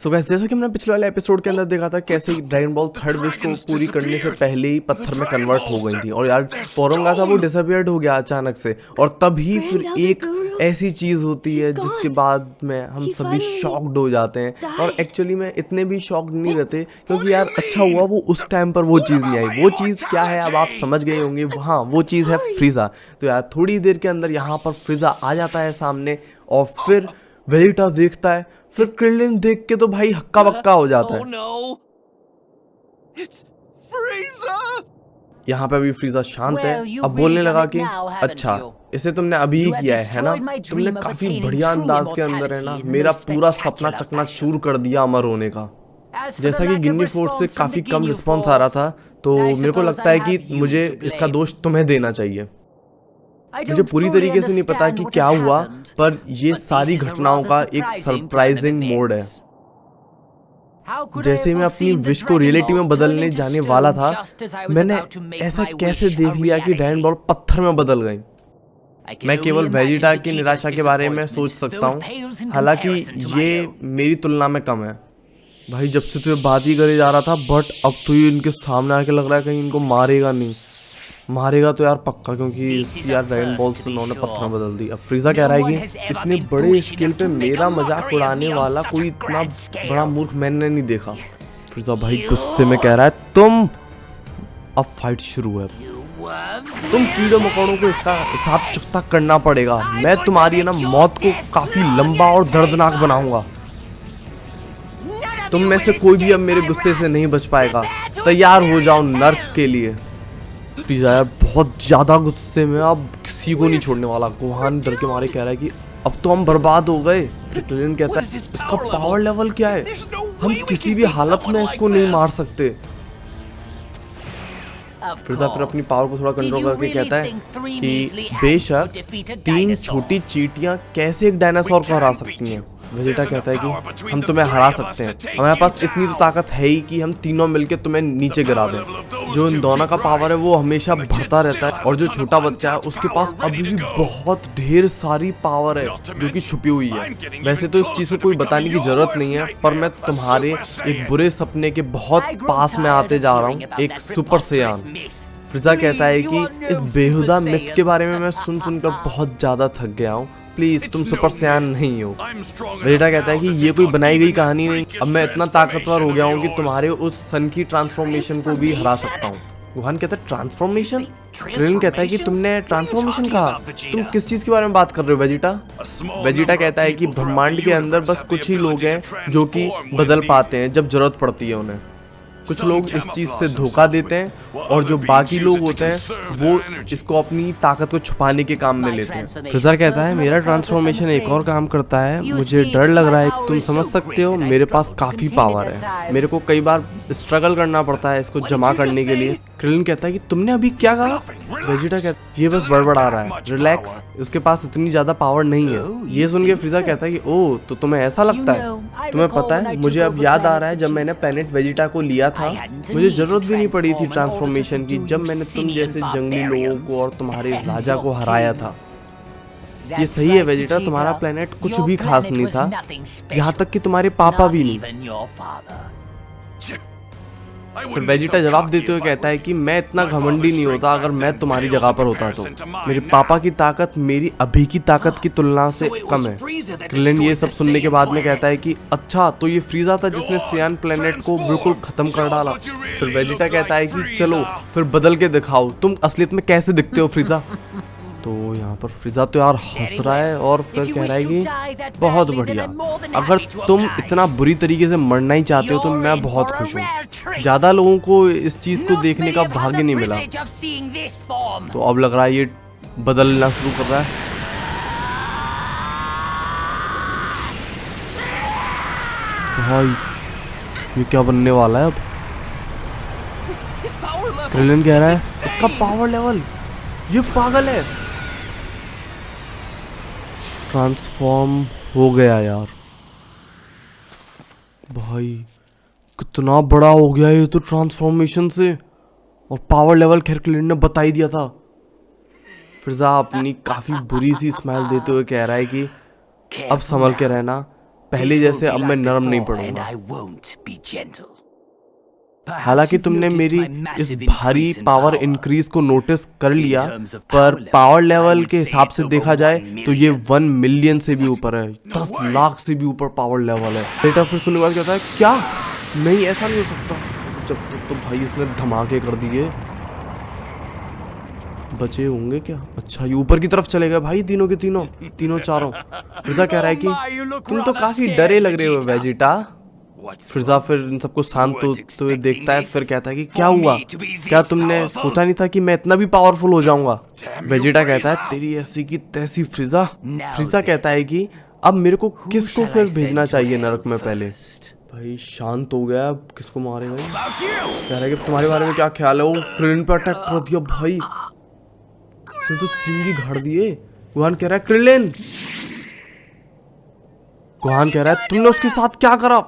So guys, जैसा कि हमने पिछले वाले एपिसोड के अंदर देखा था कैसे ड्रैगन बॉल थर्ड विश को पूरी करने से पहले ही पत्थर में कन्वर्ट हो गई थी और यार पोरंगा था वो डिसअपियर्ड हो गया अचानक से। और तभी फिर एक ऐसी चीज होती है जिसके बाद में हम सभी शॉक्ड हो जाते हैं। और एक्चुअली में इतने भी शॉक्ड नहीं रहते क्योंकि यार अच्छा हुआ वो उस टाइम पर वो चीज़ नहीं आई। वो चीज़ क्या है अब आप समझ गए होंगे। हाँ, वो चीज़ है फ्रीजा। तो यार थोड़ी देर के अंदर यहाँ पर फ्रीजा आ जाता है सामने और फिर वेजिटा देखता है, फिर क्रिलिन देख के तो भाई हक्का बक्का हो जाता है। यहाँ पे अभी फ्रीजा शांत है। अब बोलने लगा कि अच्छा इसे तुमने अभी ही किया है ना? तुमने काफी बढ़िया अंदाज के अंदर है ना मेरा पूरा सपना चकनाचूर कर दिया अमर होने का। जैसा कि गिन्नी फोर्स से काफी कम रिस्पॉन्स आ रहा था तो मेरे को लगता है कि मुझे इसका दोष तुम्हें देना चाहिए। मुझे पूरी तरीके से नहीं पता कि क्या हुआ, पर ये सारी घटनाओं का एक सरप्राइजिंग मोड है। जैसे ही मैं अपनी विश को रियलिटी में बदलने जाने वाला था, मैंने ऐसा कैसे देख लिया कि ड्रैगन बॉल पत्थर में बदल गई। मैं केवल वेजिटा की निराशा के बारे में सोच सकता हूँ, हालांकि ये मेरी तुलना में कम है। भाई जब से तो ये बात ही करे जा रहा था, बट अब तो ये इनके सामने आके लग रहा है कहीं इनको मारेगा नहीं। मारेगा तो यार पक्का, क्योंकि यार ड्रैगन बॉल से उन्होंने पत्थर बदल दी। अब फ्रीजा कह रहा है कि इतने बड़े स्केल पे मेरा मजाक उड़ाने वाला कोई इतना बड़ा मूर्ख मैंने नहीं देखा। फ्रीजा भाई गुस्से में कह रहा है तुम। अब फाइट शुरू है। तुम कीड़े मकोड़ों को इसका हिसाब चुकता करना पड़ेगा। मैं तुम्हारी ना मौत को काफी लंबा और दर्दनाक बनाऊंगा। तुम में से कोई भी अब मेरे गुस्से से नहीं बच पाएगा। तैयार हो जाओ नर्क के लिए। फ्रीजा यार बहुत ज्यादा गुस्से में, अब किसी को नहीं छोड़ने वाला। गोहान डर के मारे कह रहा है कि अब तो हम बर्बाद हो गए। क्रिलिन कहता है इसका पावर लेवल क्या है, हम किसी भी हालत में इसको नहीं मार सकते। फ्रीजा फिर अपनी पावर को थोड़ा कंट्रोल करके कहता है कि बेशक 3 छोटी चींटियां कैसे एक डायनासोर को हरा सकती हैं। वेजिटा कहता है कि हम तुम्हें हरा सकते हैं, हमारे पास इतनी तो ताकत है ही कि हम तीनों मिलकर तुम्हें नीचे गिरा दें। जो इन दोनों का पावर है वो हमेशा बढ़ता रहता है और जो छोटा बच्चा है उसके पास अभी भी बहुत ढेर सारी पावर है जो कि छुपी हुई है। वैसे तो इस चीज को कोई बताने की जरूरत नहीं है, पर मैं तुम्हारे एक बुरे सपने के बहुत पास में आते जा रहा हूँ, एक सुपर सैयान। फ्रीजा कहता है कि इस बेहुदा मिथ के बारे में मैं सुन सुनकर बहुत ज्यादा थक गया हूँ, प्लीज तुम सुपर सैयान नहीं हो। वेजिटा कहता है कि ये कोई बनाई गई कहानी नहीं, अब मैं इतना ताकतवर हो गया हूँ कि तुम्हारे उस सन की ट्रांसफॉर्मेशन को भी हरा सकता हूँ। गोहान कहता है ट्रांसफॉर्मेशन? क्रिलिन कहता है कि तुमने ट्रांसफॉर्मेशन कहा, तुम किस चीज के बारे में बात कर रहे हो वेजिटा? वेजिटा कहता है कि ब्रह्मांड के अंदर बस कुछ ही लोग हैं जो कि बदल पाते हैं जब जरूरत पड़ती है उन्हें। कुछ लोग इस चीज से धोखा देते हैं और जो बाकी लोग होते हैं वो इसको अपनी ताकत को छुपाने के काम में लेते हैं। फ्रीजा कहता है मेरा ट्रांसफॉर्मेशन एक और काम करता है, मुझे डर लग रहा है। तुम समझ सकते हो मेरे पास काफी पावर है, मेरे को कई बार स्ट्रगल करना पड़ता है इसको जमा करने के लिए। क्रिलिन कहता है कि तुमने अभी क्या कहा? वेजिटा कहता है ये बस बड़बड़ा रहा है, रिलैक्स, उसके पास इतनी ज्यादा पावर नहीं है। ये सुन के फ्रीजा कहता है कि ओह तो तुम्हें ऐसा लगता है? तुम्हें पता है मुझे अब याद आ रहा है जब मैंने प्लेनेट वेजिटा को लिया था, मुझे जरूरत भी नहीं पड़ी थी ट्रांसफॉर्मेशन की, जब मैंने तुम जैसे जंगली लोगों को और तुम्हारे राजा को हराया था। ये सही है वेजिटा, तुम्हारा प्लेनेट कुछ भी खास नहीं था, यहाँ तक कि तुम्हारे पापा भी नहीं। फिर वेजिटा जवाब देते हुए कहता है कि मैं इतना घमंडी नहीं होता अगर मैं तुम्हारी जगह पर होता तो। मेरे पापा की ताकत मेरी अभी की ताकत की तुलना से कम है। क्रिलिन ये सब सुनने के बाद में कहता है कि अच्छा तो ये फ्रीजा था जिसने सियान प्लेनेट को बिल्कुल खत्म कर डाला। फिर वेजिटा कहता है कि चलो फिर बदल के दिखाओ, तुम असलियत में कैसे दिखते हो फ्रीजा। तो यहाँ पर फ्रीजा तो यार हंस रहा है और फिर कह रहा है कि बहुत बढ़िया, अगर तुम इतना बुरी तरीके से मरना ही चाहते हो तो मैं बहुत खुश हूँ। ज्यादा लोगों को इस चीज को देखने का भाग्य नहीं मिला। तो अब लग रहा है ये बदलना शुरू कर रहा है। तो भाई ये क्या बनने वाला है अब? क्रिलिन कह रहा है इसका पावर लेवल, ये पागल है। ट्रांसफॉर्म हो गया यार। भाई कितना बड़ा हो गया ये तो ट्रांसफॉर्मेशन से, और पावर लेवल खैर क्रिलिन ने बता ही दिया था। फ्रीजा अपनी काफी बुरी सी स्माइल देते हुए कह रहा है कि अब संभल के रहना, पहले जैसे अब मैं नरम नहीं पड़ूंगा। हालांकि तुमने मेरी इस भारी पावर इंक्रीज को नोटिस कर लिया, पर पावर लेवल के हिसाब से देखा जाए तो ये 1 मिलियन से भी ऊपर है, 10 लाख से भी ऊपर पावर लेवल है। बेटा फिर सुनने के बाद कहता है क्या, नहीं ऐसा नहीं हो सकता। जब तक तो भाई इसने धमाके कर दिए, बचे होंगे क्या? अच्छा ये ऊपर की तरफ चले गए भाई, तीनों के तीनों चारों। फिजा कह रहा है कि तुम तो काफी डरे लग रहे हो वेजिटा। फिजा फिर इन सबको शांत तो देखता है, फिर कहता है कि क्या हुआ, क्या तुमने सोचा नहीं था कि मैं इतना भी पावरफुल हो जाऊंगा? वेजिटा कहता है तेरी ऐसी की तैसी फ्रीजा। फ्रीजा कहता है कि अब मेरे को किसको फिर भेजना चाहिए नरक में? पहले भाई शांत हो गया, अब किसको मारेगा? कह रहा है कि तुम्हारे बारे में क्या ख्याल है? वो क्रिलिन पे अटैक कर दिया भाई, उसने तो सिंग ही गाड़ दिए। गुहान कह रहा है क्रिलिन, गुहान कह रहा है तुमने उसके साथ क्या करा?